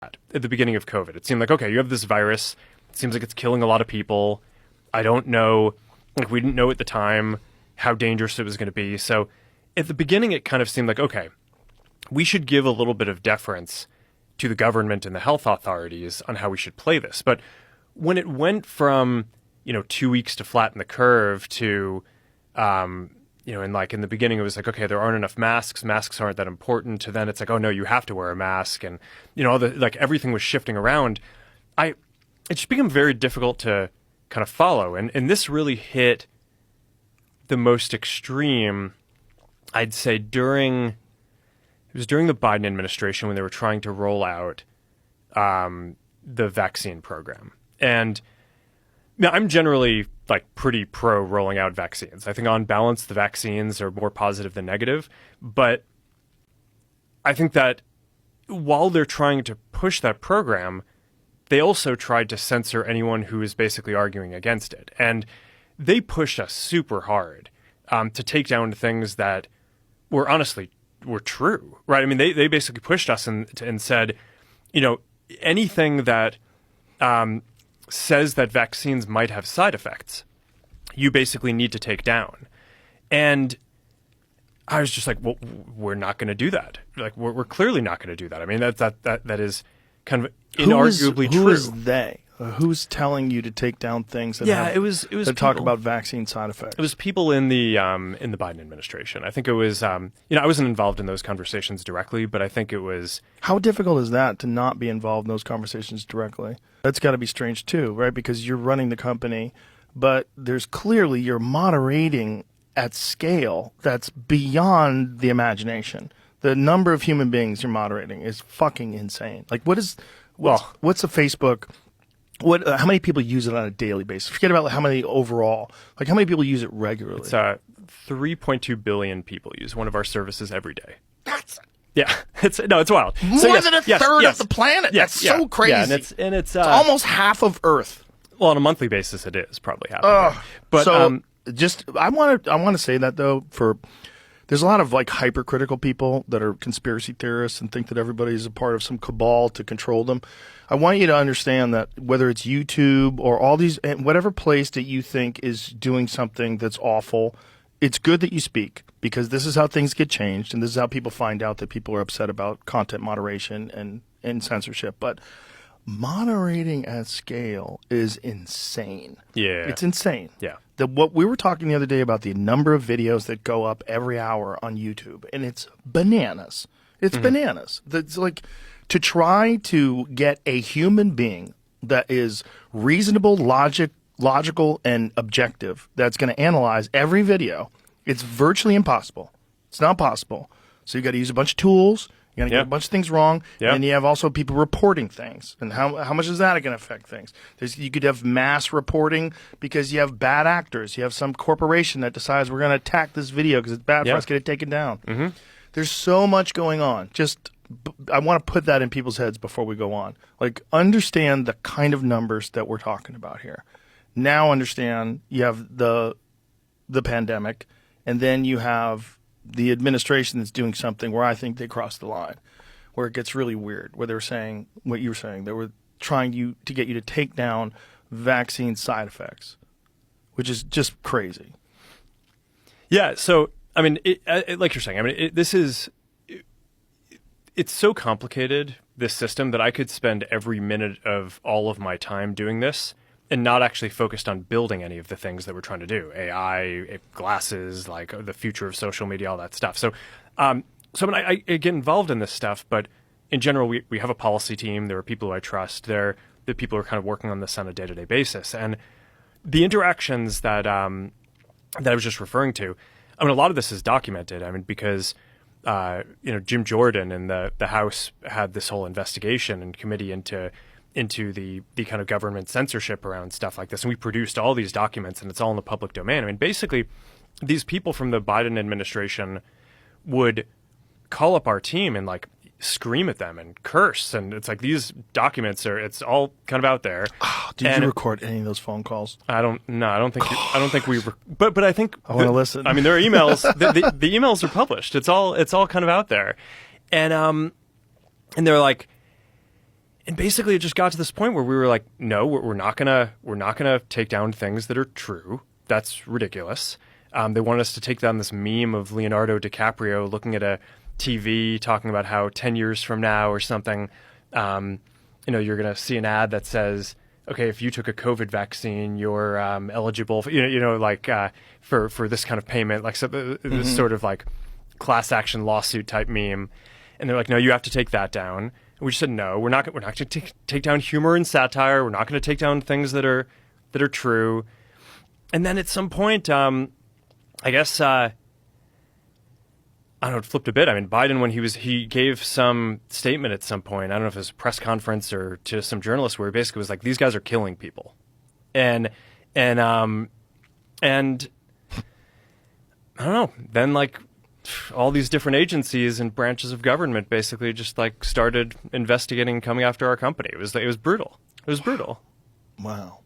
at the beginning of COVID. It seemed like, okay, you have this virus. It seems like it's killing a lot of people. I don't know, like we didn't know at the time how dangerous it was going to be. So at the beginning, it kind of seemed like, okay, we should give a little bit of deference to the government and the health authorities on how we should play this. But when it went from, 2 weeks to flatten the curve to, and like in the beginning, it was like, okay, there aren't enough masks. Masks aren't that important. To then it's like, oh no, you have to wear a mask. And, everything was shifting around. It just became very difficult to kind of follow. And this really hit the most extreme, I'd say, during the Biden administration when they were trying to roll out the vaccine program. And now I'm generally pretty pro rolling out vaccines. I think on balance, the vaccines are more positive than negative. But I think that while they're trying to push that program, they also tried to censor anyone who is basically arguing against it. And they pushed us super hard to take down things that were true, right? I mean, they basically pushed us and said, anything that says that vaccines might have side effects, you basically need to take down. And I was just like, well, we're not going to do that. Like, we're clearly not going to do that. I mean, that is kind of inarguably true. Who is they? Who's telling you to take down things that it was talk about vaccine side effects? It was people in the Biden administration. I think it was I wasn't involved in those conversations directly, but I think it was. How difficult is that to not be involved in those conversations directly? That's got to be strange too, right? Because you're running the company, but there's clearly you're moderating at scale that's beyond the imagination. The number of human beings you're moderating is fucking insane. Like, what's a Facebook? How many people use it on a daily basis? Forget about how many overall. Like, how many people use it regularly? It's 3.2 billion people use one of our services every day. It's wild. More than a third of the planet. That's so crazy. Yeah, and it's almost half of Earth. Well, on a monthly basis, it is probably half. But I want to say that though there's a lot of hypercritical people that are conspiracy theorists and think that everybody's a part of some cabal to control them. I want you to understand that whether it's YouTube or all these, whatever place that you think is doing something that's awful, it's good that you speak because this is how things get changed and this is how people find out that people are upset about content moderation and censorship. But moderating at scale is insane. Yeah. It's insane. Yeah. What we were talking the other day about the number of videos that go up every hour on YouTube, and it's bananas. It's bananas. It's like to try to get a human being that is reasonable, logical, and objective that's going to analyze every video. It's virtually impossible. It's not possible. So you got to use a bunch of tools. You got to get a bunch of things wrong, and then you have also people reporting things. And how much is that going to affect things? You could have mass reporting because you have bad actors. You have some corporation that decides we're going to attack this video because it's bad for us to get it taken down. Mm-hmm. There's so much going on. I want to put that in people's heads before we go on. Understand the kind of numbers that we're talking about here. Now understand you have the pandemic, and then you have the administration that's doing something where I think they crossed the line, where it gets really weird, where they're saying what you were saying. They were trying to get you to take down vaccine side effects, which is just crazy. Yeah. So, I mean, like you're saying, I mean, it's so complicated, this system, that I could spend every minute of all of my time doing this and not actually focused on building any of the things that we're trying to do. AI, glasses, the future of social media, all that stuff. So I get involved in this stuff, but in general, we have a policy team. There are people who I trust. There are the people who are kind of working on this on a day-to-day basis. And the interactions that I was just referring to, I mean, a lot of this is documented. I mean, because Jim Jordan and the House had this whole investigation and committee into the kind of government censorship around stuff like this. And we produced all these documents and it's all in the public domain. I mean, basically, these people from the Biden administration would call up our team and scream at them and curse. And it's like these documents it's all kind of out there. Oh, did you record any of those phone calls? I don't think we, but I think I want to listen. I mean, there are emails, the emails are published. It's all kind of out there. And they're like, basically it just got to this point where we were like, no, we're not gonna take down things that are true. That's ridiculous. They wanted us to take down this meme of Leonardo DiCaprio looking at a TV talking about how 10 years from now or something, you're going to see an ad that says, okay, if you took a COVID vaccine, you're eligible for, for this kind of payment, like this sort of like class action lawsuit type meme. And they're like, no, you have to take that down. And we just said, no, we're not going to take down humor and satire. We're not going to take down things that are true. And then at some point, I guess, I don't know, it flipped a bit. I mean, Biden, when he gave some statement at some point, I don't know if it was a press conference or to some journalists, where he basically was like, these guys are killing people. And I don't know, then like all these different agencies and branches of government basically just like started investigating, coming after our company. It was brutal. It was brutal. Wow.